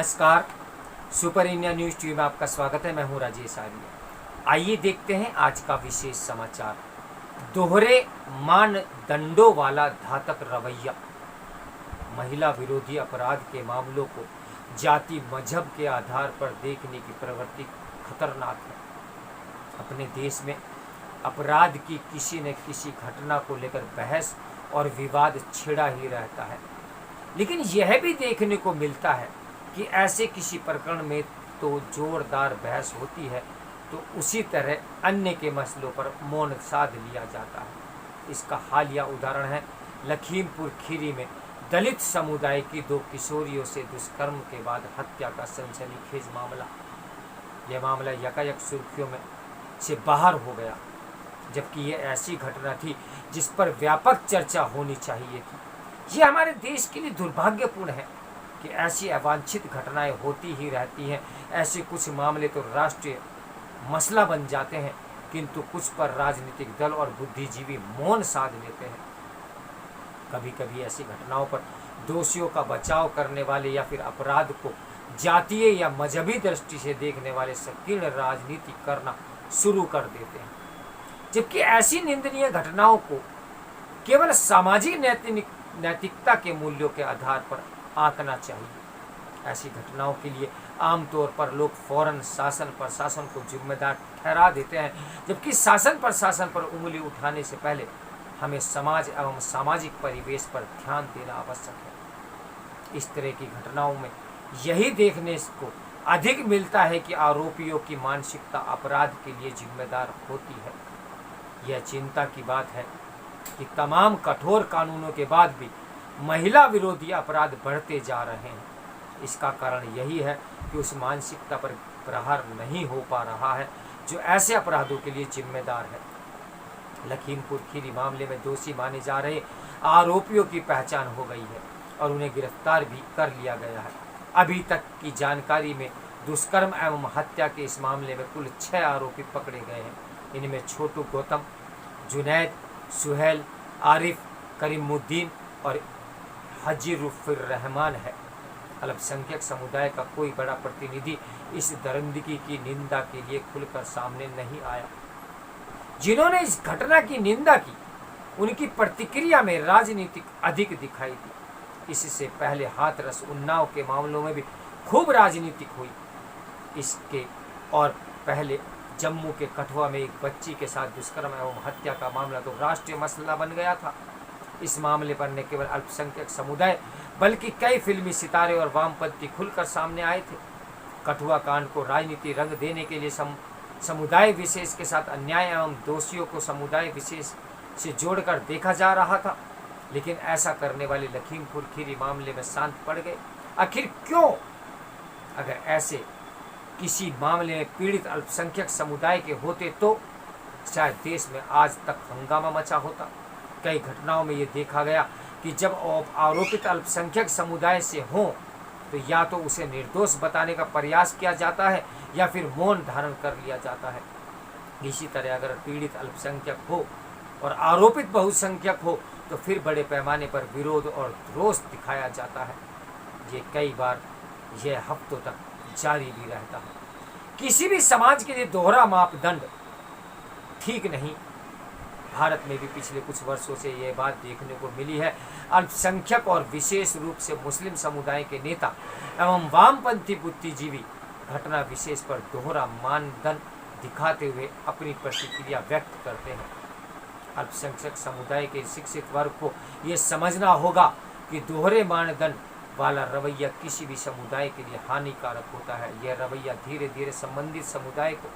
नमस्कार। Super India news TV में आपका स्वागत है। मैं हूं राजेश आर्य। आइए देखते हैं आज का विशेष समाचार। दोहरे मानदंडों वाला घातक रवैया। महिला विरोधी अपराध के मामलों को जाति मजहब के आधार पर देखने की प्रवृत्ति खतरनाक है। अपने देश में अपराध की किसी न किसी घटना को लेकर बहस और विवाद छिड़ा ही रहता है, लेकिन यह भी देखने को मिलता है कि ऐसे किसी प्रकरण में तो जोरदार बहस होती है तो उसी तरह अन्य के मसलों पर मौन साध लिया जाता है। इसका हालिया उदाहरण है लखीमपुर खीरी में दलित समुदाय की 2 किशोरियों से दुष्कर्म के बाद हत्या का सनसनीखेज मामला। यह मामला यकायक सुर्खियों में से बाहर हो गया, जबकि यह ऐसी घटना थी जिस पर व्यापक चर्चा होनी चाहिए थी। ये हमारे देश के लिए दुर्भाग्यपूर्ण है कि ऐसी अवांछित घटनाएं होती ही रहती हैं। ऐसे कुछ मामले तो राष्ट्रीय मसला बन जाते हैं, किंतु कुछ पर राजनीतिक दल और बुद्धिजीवी मौन साध लेते हैं। कभी कभी ऐसी घटनाओं पर दोषियों का बचाव करने वाले या फिर अपराध को जातीय या मजहबी दृष्टि से देखने वाले संकीर्ण राजनीति करना शुरू कर देते हैं, जबकि ऐसी निंदनीय घटनाओं को केवल सामाजिक नैतिकता के मूल्यों के आधार पर आंकना चाहिए। ऐसी घटनाओं के लिए आमतौर पर लोग फौरन शासन प्रशासन को जिम्मेदार ठहरा देते हैं, जबकि शासन प्रशासन पर उंगली उठाने से पहले हमें समाज एवं सामाजिक परिवेश पर ध्यान देना आवश्यक है। इस तरह की घटनाओं में यही देखने को अधिक मिलता है कि आरोपियों की मानसिकता अपराध के लिए जिम्मेदार होती है। यह चिंता की बात है कि तमाम कठोर कानूनों के बाद भी महिला विरोधी अपराध बढ़ते जा रहे हैं। इसका कारण यही है कि उस मानसिकता पर प्रहार नहीं हो पा रहा है जो ऐसे अपराधों के लिए जिम्मेदार है। लखीमपुर खीरी मामले में दोषी माने जा रहे आरोपियों की पहचान हो गई है और उन्हें गिरफ्तार भी कर लिया गया है। अभी तक की जानकारी में दुष्कर्म एवं हत्या के इस मामले में कुल 6 आरोपी पकड़े गए हैं। इनमें छोटू गौतम, जुनैद, सुहेल, आरिफ, करीमुद्दीन और हजीरुफिर रहमान है। अल्पसंख्यक समुदाय का कोई बड़ा प्रतिनिधि इस दरिंदगी की निंदा के लिए खुलकर सामने नहीं आया। जिन्होंने इस घटना की निंदा की, उनकी प्रतिक्रिया में राजनीतिक अधिक दिखाई दी। इससे पहले हाथरस उन्नाव के मामलों में भी खूब राजनीतिक हुई। इसके और पहले जम्मू के कठुआ में एक बच्ची के साथ दुष्कर्म एवं हत्या का मामला तो राष्ट्रीय मसला बन गया था। इस मामले पर न केवल अल्पसंख्यक समुदाय बल्कि कई फिल्मी सितारे और वामपंथी खुलकर सामने आए थे। कठुआ कांड को राजनीति रंग देने के लिए समुदाय विशेष के साथ अन्याय एवं दोषियों को समुदाय विशेष से जोड़कर देखा जा रहा था, लेकिन ऐसा करने वाले लखीमपुर खीरी मामले में शांत पड़ गए। आखिर क्यों? अगर ऐसे किसी मामले में पीड़ित अल्पसंख्यक समुदाय के होते तो शायद देश में आज तक हंगामा मचा होता। कई घटनाओं में ये देखा गया कि जब आरोपित अल्पसंख्यक समुदाय से हों तो या तो उसे निर्दोष बताने का प्रयास किया जाता है या फिर मौन धारण कर लिया जाता है। इसी तरह अगर पीड़ित अल्पसंख्यक हो और आरोपित बहुसंख्यक हो तो फिर बड़े पैमाने पर विरोध और रोष दिखाया जाता है। ये कई बार यह हफ्तों तक जारी भी रहता है। किसी भी समाज के लिए दोहरा मापदंड ठीक नहीं। भारत में भी पिछले कुछ वर्षों से यह बात देखने को मिली है। अल्पसंख्यक और विशेष रूप से मुस्लिम समुदाय के नेता एवं वामपंथी बुद्धिजीवी घटना विशेष पर दोहरा मानदंड दिखाते हुए अपनी प्रतिक्रिया व्यक्त करते हैं। अल्पसंख्यक समुदाय के शिक्षित वर्ग को यह समझना होगा कि दोहरे मानदंड वाला रवैया किसी भी समुदाय के लिए हानिकारक होता है। यह रवैया धीरे धीरे संबंधित समुदाय को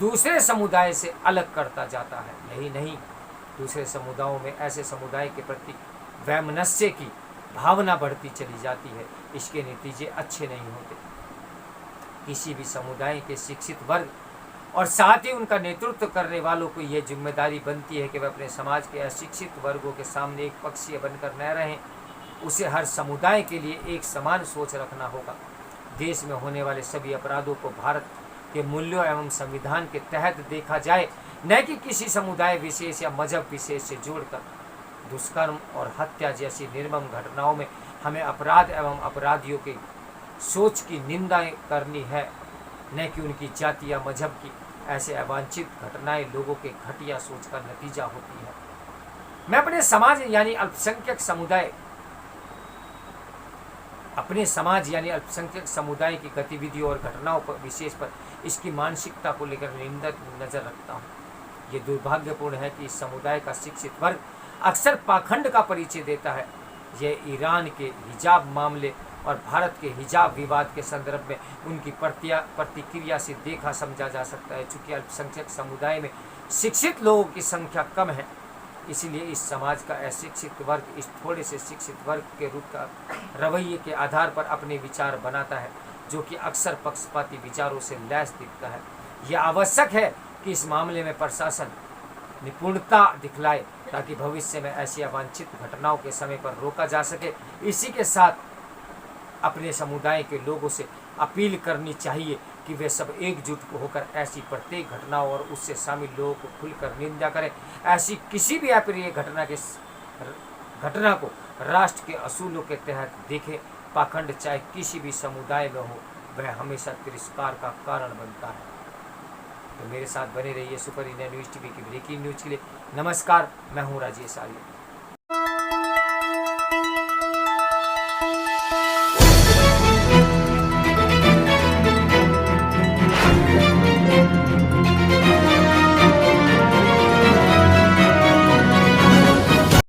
दूसरे समुदाय से अलग करता जाता है। यही नहीं, दूसरे समुदायों में ऐसे समुदाय के प्रति वैमनस्य की भावना बढ़ती चली जाती है। इसके नतीजे अच्छे नहीं होते। किसी भी समुदाय के शिक्षित वर्ग और साथ ही उनका नेतृत्व करने वालों को यह जिम्मेदारी बनती है कि वे अपने समाज के अशिक्षित वर्गों के सामने एक पक्षीय बनकर न रहें। उसे हर समुदाय के लिए एक समान सोच रखना होगा। देश में होने वाले सभी अपराधों को भारत के मूल्यों एवं संविधान के तहत देखा जाए, न कि किसी समुदाय विशेष या मजहब विशेष से जोड़कर। दुष्कर्म और हत्या जैसी निर्मम घटनाओं में हमें अपराध एवं अपराधियों के सोच की निंदा करनी है, न कि उनकी जाति या मजहब की। ऐसे अवांछित घटनाएं लोगों के घटिया सोच का नतीजा होती है। मैं अपने समाज यानी अल्पसंख्यक समुदाय की गतिविधियों और घटनाओं पर विशेष पर इसकी मानसिकता को लेकर निंदित नजर रखता हूँ। ये दुर्भाग्यपूर्ण है कि इस समुदाय का शिक्षित वर्ग अक्सर पाखंड का परिचय देता है। यह ईरान के हिजाब मामले और भारत के हिजाब विवाद के संदर्भ में उनकी प्रतिक्रिया से देखा समझा जा सकता है। चूँकि अल्पसंख्यक समुदाय में शिक्षित लोगों की संख्या कम है, इसलिए इस समाज का अशिक्षित वर्ग इस थोड़े से शिक्षित वर्ग के रूप का रवैये के आधार पर अपने विचार बनाता है, जो कि अक्सर पक्षपाती विचारों से लैस दिखता है। यह आवश्यक है कि इस मामले में प्रशासन निपुणता दिखलाए ताकि भविष्य में ऐसी अवांछित घटनाओं के समय पर रोका जा सके। इसी के साथ अपने समुदाय के लोगों से अपील करनी चाहिए कि वे सब एकजुट होकर ऐसी प्रत्येक घटनाओं और उससे शामिल लोगों को खुलकर निंदा करें। ऐसी किसी भी अप्रिय घटना को राष्ट्र के असूलों के तहत देखें। पाखंड चाहे किसी भी समुदाय में हो, वह हमेशा तिरस्कार का कारण बनता है। तो मेरे साथ बने रहिए सुपर इंडिया न्यूज़ टीवी की ब्रेकिंग न्यूज़ के लिए। नमस्कार, मैं हूँ राजेश आर्य।